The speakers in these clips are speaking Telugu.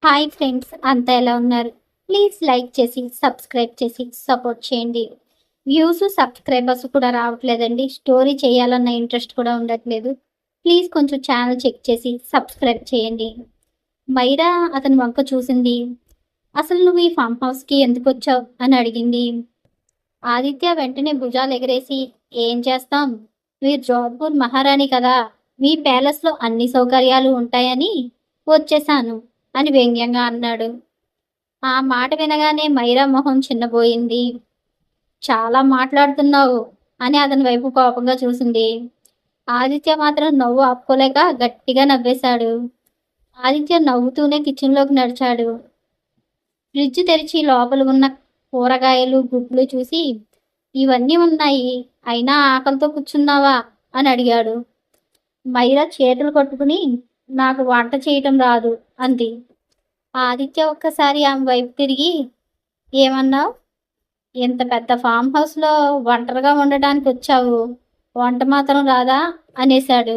హాయ్ ఫ్రెండ్స్, అంతా ఎలా ఉన్నారు? ప్లీజ్ లైక్ చేసి సబ్స్క్రైబ్ చేసి సపోర్ట్ చేయండి. వ్యూస్ సబ్స్క్రైబర్స్ కూడా రావట్లేదండి. స్టోరీ చేయాలన్న ఇంట్రెస్ట్ కూడా ఉండట్లేదు. ప్లీజ్ కొంచెం ఛానల్ చెక్ చేసి సబ్స్క్రైబ్ చేయండి. మైరా అతని వంక చూసింది. అసలు నువ్వు ఈ ఫామ్ హౌస్కి ఎందుకు వచ్చావు అని అడిగింది. ఆదిత్య వెంటనే భుజాలు ఎగరేసి, ఏం చేస్తాం, మీరు జోధ్పూర్ మహారాణి కదా, మీ ప్యాలెస్లో అన్ని సౌకర్యాలు ఉంటాయని వచ్చేసాను అని వ్యంగ్యంగా అన్నాడు. ఆ మాట వినగానే మైరా మొహం చిన్నబోయింది. చాలా మాట్లాడుతున్నావు అని అతని వైపు కోపంగా చూసింది. ఆదిత్య మాత్రం నవ్వు ఆపుకోలేక గట్టిగా నవ్వేశాడు. ఆదిత్య నవ్వుతూనే కిచెన్లోకి నడిచాడు. ఫ్రిడ్జ్ తెరిచి లోపల ఉన్న కూరగాయలు గుడ్లు చూసి, ఇవన్నీ ఉన్నాయి, అయినా ఆకలితో కూర్చున్నావా అని అడిగాడు. మైరా చేతులు కొట్టుకుని, నాకు వంట చేయటం రాదు అంది. ఆదిత్య ఒక్కసారి ఆమె వైపు తిరిగి, ఏమన్నావు, ఇంత పెద్ద ఫామ్ హౌస్లో ఒంటరిగా ఉండడానికి వచ్చావు, వంట మాత్రం రాదా అనేశాడు.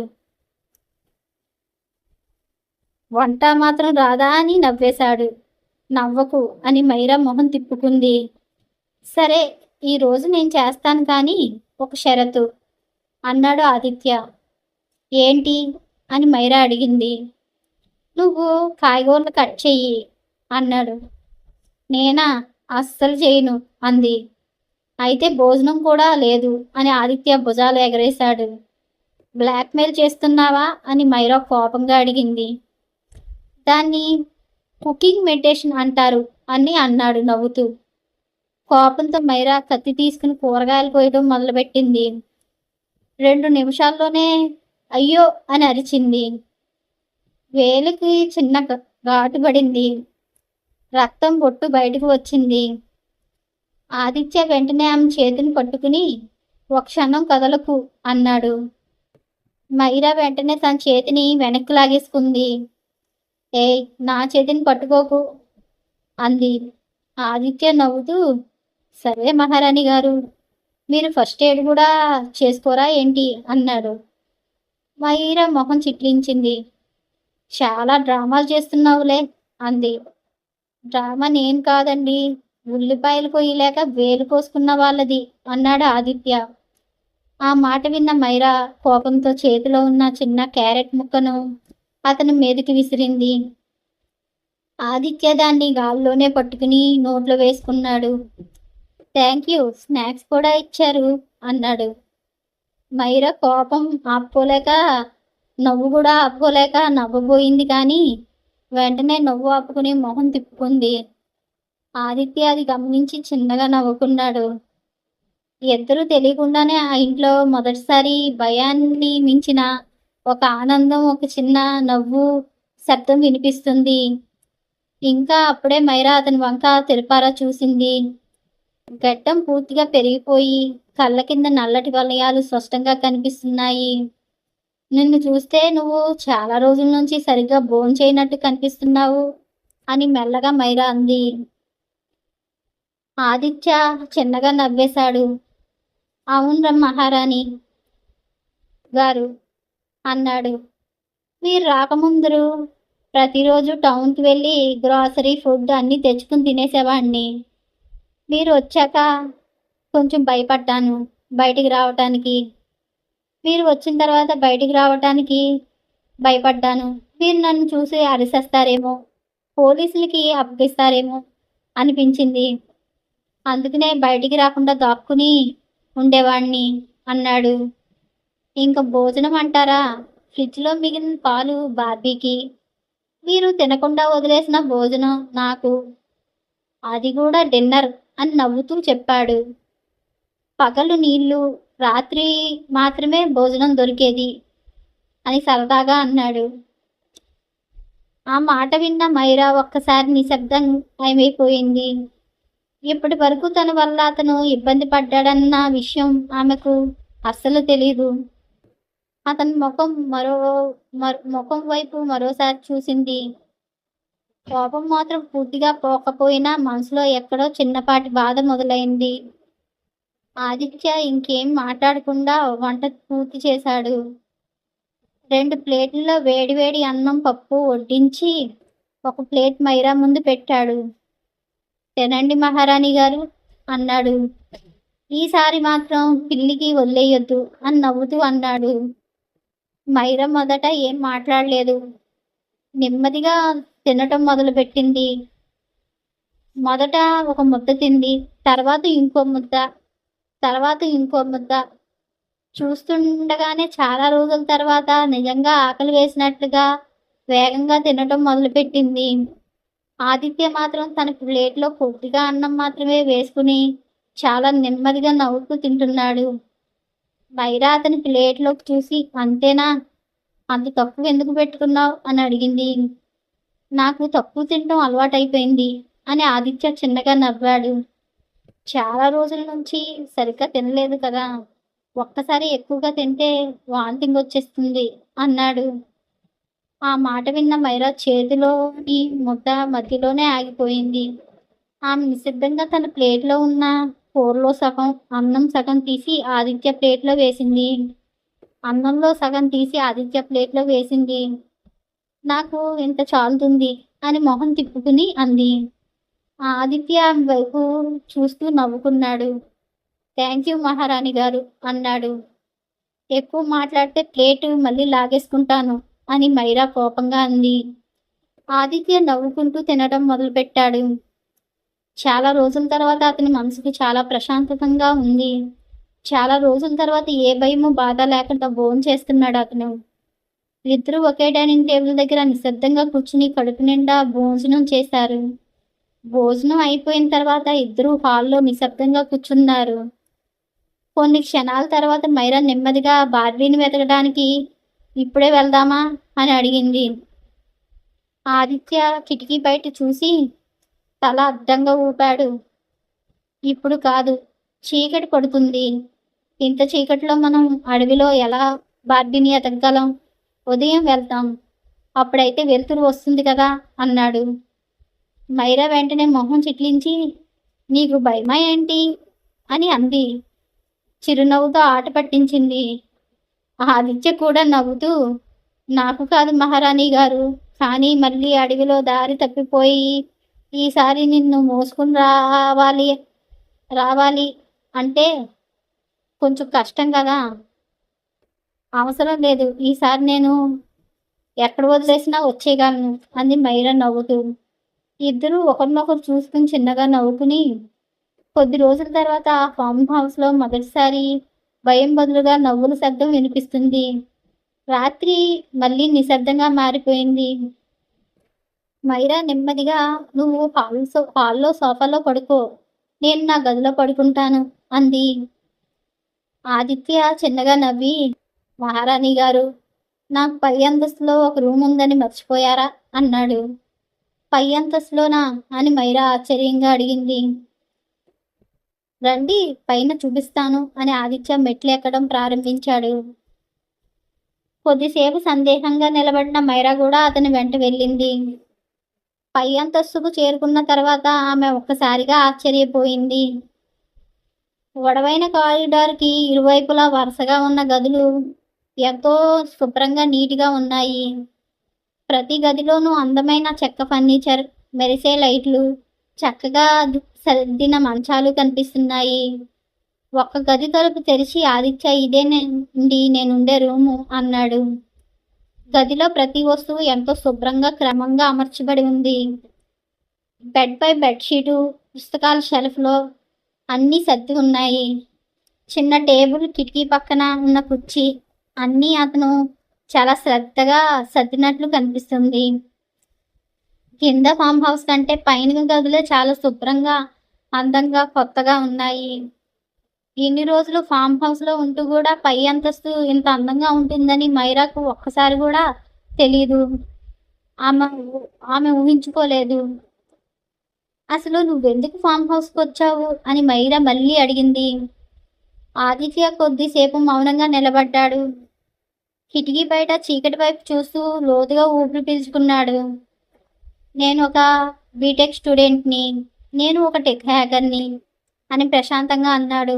వంట మాత్రం రాదా అని నవ్వేశాడు. నవ్వకు అని మైరా మొహం తిప్పుకుంది. సరే, ఈరోజు నేను చేస్తాను, కానీ ఒక షరతు అన్నాడు ఆదిత్య. ఏంటి అని మైరా అడిగింది. నువ్వు కాయగూరలు కట్ చెయ్యి అన్నాడు. నేనా, అస్సలు చేయను అంది. అయితే భోజనం కూడా లేదు అని ఆదిత్య భుజాలు ఎగరేశాడు. బ్లాక్మెయిల్ చేస్తున్నావా అని మైరా కోపంగా అడిగింది. దాన్ని కుకింగ్ మెడిటేషన్ అంటారు అని అన్నాడు నవ్వుతూ. కోపంతో మైరా కత్తి తీసుకుని కూరగాయలు కోయడం మొదలుపెట్టింది. 2 నిమిషాల్లోనే అయ్యో అని అరిచింది. వేలికి చిన్న ఘాటు పడింది. రక్తం బొట్టు బయటకు వచ్చింది. ఆదిత్య వెంటనే ఆమె చేతిని పట్టుకుని, ఒక క్షణం కదలకు అన్నాడు. మైరా వెంటనే తన చేతిని వెనక్కి లాగేసుకుంది. ఏయ్, నా చేతిని పట్టుకోకు అంది. ఆదిత్య నవ్వుతూ, సరే మహారాణి గారు, మీరు ఫస్ట్ ఎయిడ్ కూడా చేసుకోరా ఏంటి అన్నాడు. మైరా మొహం చిట్లించింది. చాలా డ్రామాలు చేస్తున్నావులే అంది. డ్రామా నేను కాదండి, ఉల్లిపాయలు కొయ్యలేక వేలు కోసుకున్న వాళ్ళది అన్నాడు ఆదిత్య. ఆ మాట విన్న మైరా కోపంతో చేతిలో ఉన్న చిన్న క్యారెట్ ముక్కను అతని మీదకి విసిరింది. ఆదిత్య దాన్ని గాల్లోనే పట్టుకుని నోట్లో వేసుకున్నాడు. థ్యాంక్ యూ, స్నాక్స్ కూడా ఇచ్చారు అన్నాడు. మైరా కోపం ఆపుకోలేక, నవ్వు కూడా ఆపుకోలేక నవ్వబోయింది, కానీ వెంటనే నవ్వు ఆపుకుని మొహం తిప్పుకుంది. ఆదిత్య అది గమనించి చిన్నగా నవ్వుకున్నాడు. ఇద్దరూ తెలియకుండానే ఆ ఇంట్లో మొదటిసారి భయాన్ని మించిన ఒక ఆనందం, ఒక చిన్న నవ్వు శబ్దం వినిపిస్తుంది. ఇంకా అప్పుడే మైరా అతని వంక తెరిపారా చూసింది. గడ్డం పూర్తిగా పెరిగిపోయి కళ్ళ కింద నల్లటి వలయాలు స్పష్టంగా కనిపిస్తున్నాయి. నిన్ను చూస్తే నువ్వు చాలా రోజుల నుంచి సరిగ్గా భోంచేయనట్టు కనిపిస్తున్నావు అని మెల్లగా మైరా అంది. ఆదిత్య చిన్నగా నవ్వేశాడు. అవును మహారాణి గారు అన్నాడు. మీరు రాకముందరు ప్రతిరోజు టౌన్కి వెళ్ళి గ్రాసరీ ఫుడ్ అన్నీ తెచ్చుకుని తినేసేవాడిని. మీరు వచ్చాక కొంచెం భయపడ్డాను బయటికి రావటానికి. మీరు వచ్చిన తర్వాత బయటికి రావటానికి భయపడ్డాను. మీరు నన్ను చూసి అరిసేస్తారేమో, పోలీసులకి అప్పగిస్తారేమో అనిపించింది. అందుకనే బయటికి రాకుండా దాక్కుని ఉండేవాణ్ణి అన్నాడు. ఇంకా భోజనం అంటారా, ఫ్రిడ్జ్లో మిగిలిన పాలు బార్బీకి, మీరు తినకుండా వదిలేసిన భోజనం నాకు, అది కూడా డిన్నర్ అని నవ్వుతూ చెప్పాడు. పగలు నీళ్లు, రాత్రి మాత్రమే భోజనం దొరికేది అని సరదాగా అన్నాడు. ఆ మాట విన్న మైరా ఒక్కసారి నిశ్శబ్దం అయిపోయింది. ఇప్పటి వరకు తన వల్ల అతను ఇబ్బంది పడ్డాడన్న విషయం ఆమెకు అస్సలు తెలీదు. అతని ముఖం వైపు మరోసారి చూసింది. కోపం మాత్రం పూర్తిగా పోకపోయినా మనసులో ఎక్కడో చిన్నపాటి బాధ మొదలైంది. ఆదిత్య ఇంకేం మాట్లాడకుండా వంట పూర్తి చేశాడు. 2 ప్లేట్లలో వేడివేడి అన్నం, పప్పు వడ్డించి ఒక ప్లేట్ మైరా ముందు పెట్టాడు. తినండి మహారాణి గారు అన్నాడు. ఈసారి మాత్రం పిల్లికి వదిలేయొద్దు అని నవ్వుతూ అన్నాడు. మైరా మొదట ఏం మాట్లాడలేదు. నెమ్మదిగా తినటం మొదలుపెట్టింది. మొదట ఒక ముద్ద తింది, తర్వాత ఇంకో ముద్ద, తర్వాత ఇంకో ముద్ద. చూస్తుండగానే చాలా రోజుల తర్వాత నిజంగా ఆకలి వేసినట్లుగా వేగంగా తినటం మొదలుపెట్టింది. ఆదిత్య మాత్రం తన ప్లేట్లో కొద్దిగా అన్నం మాత్రమే వేసుకుని చాలా నెమ్మదిగా నవ్వుతూ తింటున్నాడు. మైరా అతని ప్లేట్లోకి చూసి, అంతేనా, అంత తక్కువ ఎందుకు పెట్టుకున్నావు అని అడిగింది. నాకు తక్కువ తినడం అలవాటైపోయింది అని ఆదిత్య చిన్నగా నవ్వాడు. చాలా రోజుల నుంచి సరిగ్గా తినలేదు కదా, ఒక్కసారి ఎక్కువగా తింటే వాంతింగ్ వచ్చేస్తుంది అన్నాడు. ఆ మాట విన్న మైరా చేతిలోని ముద్ద మధ్యలోనే ఆగిపోయింది. ఆమె నిశ్శబ్దంగా తన ప్లేట్లో ఉన్న కూరలో సగం, అన్నం సగం తీసి ఆదిత్య ప్లేట్లో వేసింది. అన్నంలో సగం తీసి ఆదిత్య ప్లేట్లో వేసింది. నాకు ఇంత చాలుతుంది అని మొహం తిప్పుకుని అంది. ఆదిత్య ఆమె వైపు చూస్తూ నవ్వుకున్నాడు. థ్యాంక్ యూ మహారాణి గారు అన్నాడు. ఎక్కువ మాట్లాడితే ప్లేటు మళ్ళీ లాగేసుకుంటాను అని మైరా కోపంగా అంది. ఆదిత్య నవ్వుకుంటూ తినడం మొదలుపెట్టాడు. చాలా రోజుల తర్వాత అతని మనసుకి చాలా ప్రశాంతంగా ఉంది. చాలా రోజుల తర్వాత ఏ భయము బాధ లేకుండా భోంచేస్తున్నాడు అతను. ఇద్దరు ఒకే డైనింగ్ టేబుల్ దగ్గర నిశ్శబ్దంగా కూర్చుని కడుపు నిండా భోజనం చేశారు. భోజనం అయిపోయిన తర్వాత ఇద్దరు హాల్లో నిశ్శబ్దంగా కూర్చున్నారు. కొన్ని క్షణాల తర్వాత మైరా నెమ్మదిగా బార్బీని వెతకడానికి ఇప్పుడే వెళ్దామా అని అడిగింది. ఆదిత్య కిటికీ బయట చూసి తల అడ్డంగా ఊపాడు. ఇప్పుడు కాదు, చీకటి పడుతుంది. ఇంత చీకటిలో మనం అడవిలో ఎలా బార్బీని ఎతకగలం? ఉదయం వెళ్తాం, అప్పుడైతే వెలుతురు వస్తుంది కదా అన్నాడు. మైరా వెంటనే మొహం చిట్లించి, నీకు భయమా ఏంటి అని అంది. చిరునవ్వుతో ఆట పట్టించింది. ఆదిత్య కూడా నవ్వుతూ, నాకు కాదు మహారాణి గారు, కానీ మళ్ళీ అడవిలో దారి తప్పిపోయి ఈసారి నిన్ను మోసుకుని రావాలి అంటే కొంచెం కష్టం కదా. అవసరం లేదు, ఈసారి నేను ఎక్కడ వదిలేసినా వచ్చేయగలను అంది మైరా నవ్వుతూ. ఇద్దరూ ఒకరినొకరు చూసుకుని చిన్నగా నవ్వుకుని, కొద్ది రోజుల తర్వాత ఆ ఫామ్ హౌస్లో మొదటిసారి భయం బదులుగా నవ్వుల శబ్దం వినిపిస్తుంది. రాత్రి మళ్ళీ నిశ్శబ్దంగా మారిపోయింది. మైరా నెమ్మదిగా, నువ్వు హాల్లో సోఫాలో పడుకో, నేను నా గదిలో పడుకుంటాను అంది. ఆదిత్య చిన్నగా నవ్వి, మహారాణి గారు, నాకు పై అంతస్తులో ఒక రూమ్ ఉందని మర్చిపోయారా అన్నాడు. పై అంతస్తులోనా అని మైరా ఆశ్చర్యంగా అడిగింది. రండి, పైన చూపిస్తాను అని ఆదిత్య మెట్లు ఎక్కడం ప్రారంభించాడు. కొద్దిసేపు సందేహంగా నిలబడిన మైరా కూడా అతని వెంట వెళ్ళింది. పై అంతస్తుకు చేరుకున్న తర్వాత ఆమె ఒక్కసారిగా ఆశ్చర్యపోయింది. పొడవైన కారిడార్కి ఇరువైపులా వరుసగా ఉన్న గదులు ఎంతో శుభ్రంగా నీట్గా ఉన్నాయి. ప్రతి గదిలోనూ అందమైన చెక్క ఫర్నిచర్, మెరిసే లైట్లు, చక్కగా సర్దిన మంచాలు కనిపిస్తున్నాయి. ఒక్క గది తలుపు తెరిచి ఆదిత్య, ఇదేనండి నేనుండే రూము అన్నాడు. గదిలో ప్రతి వస్తువు ఎంతో శుభ్రంగా క్రమంగా అమర్చబడి ఉంది. బెడ్పై బెడ్షీటు, పుస్తకాల షెల్ఫ్లో అన్నీ సర్ది ఉన్నాయి. చిన్న టేబుల్, కిటికీ పక్కన ఉన్న కుర్చీ, అన్నీ అతను చాలా శ్రద్ధగా సర్దినట్లు కనిపిస్తుంది. కింద ఫామ్ హౌస్ కంటే పైన గదులే చాలా శుభ్రంగా, అందంగా, కొత్తగా ఉన్నాయి. ఇన్ని రోజులు ఫామ్ హౌస్లో ఉంటూ కూడా పై అంతస్తు ఇంత అందంగా ఉంటుందని మైరాకు ఒక్కసారి కూడా తెలీదు. ఆమె ఊహించుకోలేదు. అసలు నువ్వెందుకు ఫామ్ హౌస్కి వచ్చావు అని మైరా మళ్ళీ అడిగింది. ఆదిత్య కొద్దిసేపు మౌనంగా నిలబడ్డాడు. కిటికీ బయట చీకటి వైపు చూస్తూ లోతుగా ఊపిరి పీల్చుకున్నాడు. నేను ఒక బీటెక్ స్టూడెంట్ని, నేను ఒక టెక్ హ్యాకర్ని అని ప్రశాంతంగా అన్నాడు.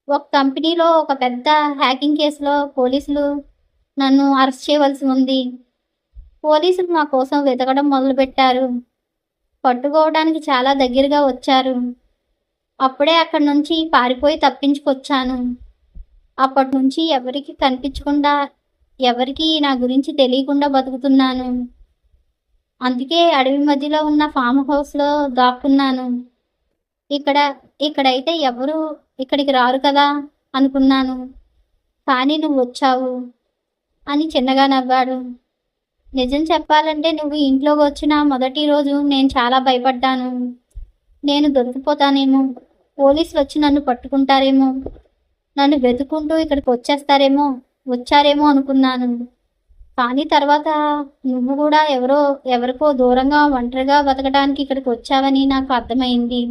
ఒక కంపెనీలో ఒక పెద్ద హ్యాకింగ్ కేసులో పోలీసులు నన్ను అరెస్ట్ చేయవలసి ఉంది. పోలీసులు మా కోసం వెతకడం మొదలుపెట్టారు. పట్టుకోవడానికి చాలా దగ్గరగా వచ్చారు. అప్పుడే అక్కడి నుంచి పారిపోయి తప్పించుకొచ్చాను. అప్పటి నుంచి ఎవరికీ కనిపించకుండా, ఎవరికీ నా గురించి తెలియకుండా బతుకుతున్నాను. అందుకే అడవి మధ్యలో ఉన్న ఫామ్ హౌస్‌లో దాక్కున్నాను. ఇక్కడ ఇక్కడైతే ఎవరు ఇక్కడికి రారు కదా అనుకున్నాను. కానీ నువ్వొచ్చావు అని చిన్నగా నవ్వాడు. నిజం చెప్పాలంటే నువ్వు ఇంట్లోకొచ్చిన మొదటి రోజు నేను చాలా భయపడ్డాను. నేను దొరికిపోతానేమో, పోలీసులొచ్చి నన్ను పట్టుకుంటారేమో, నన్ను వెతుక్కుంటూ వచ్చారేమో అనుకున్నాను. కానీ తర్వాత నువ్వు కూడా ఎవరికో దూరంగా ఒంటరిగా బతకడానికి ఇక్కడికొచ్చావని నాకు అర్థమైంది.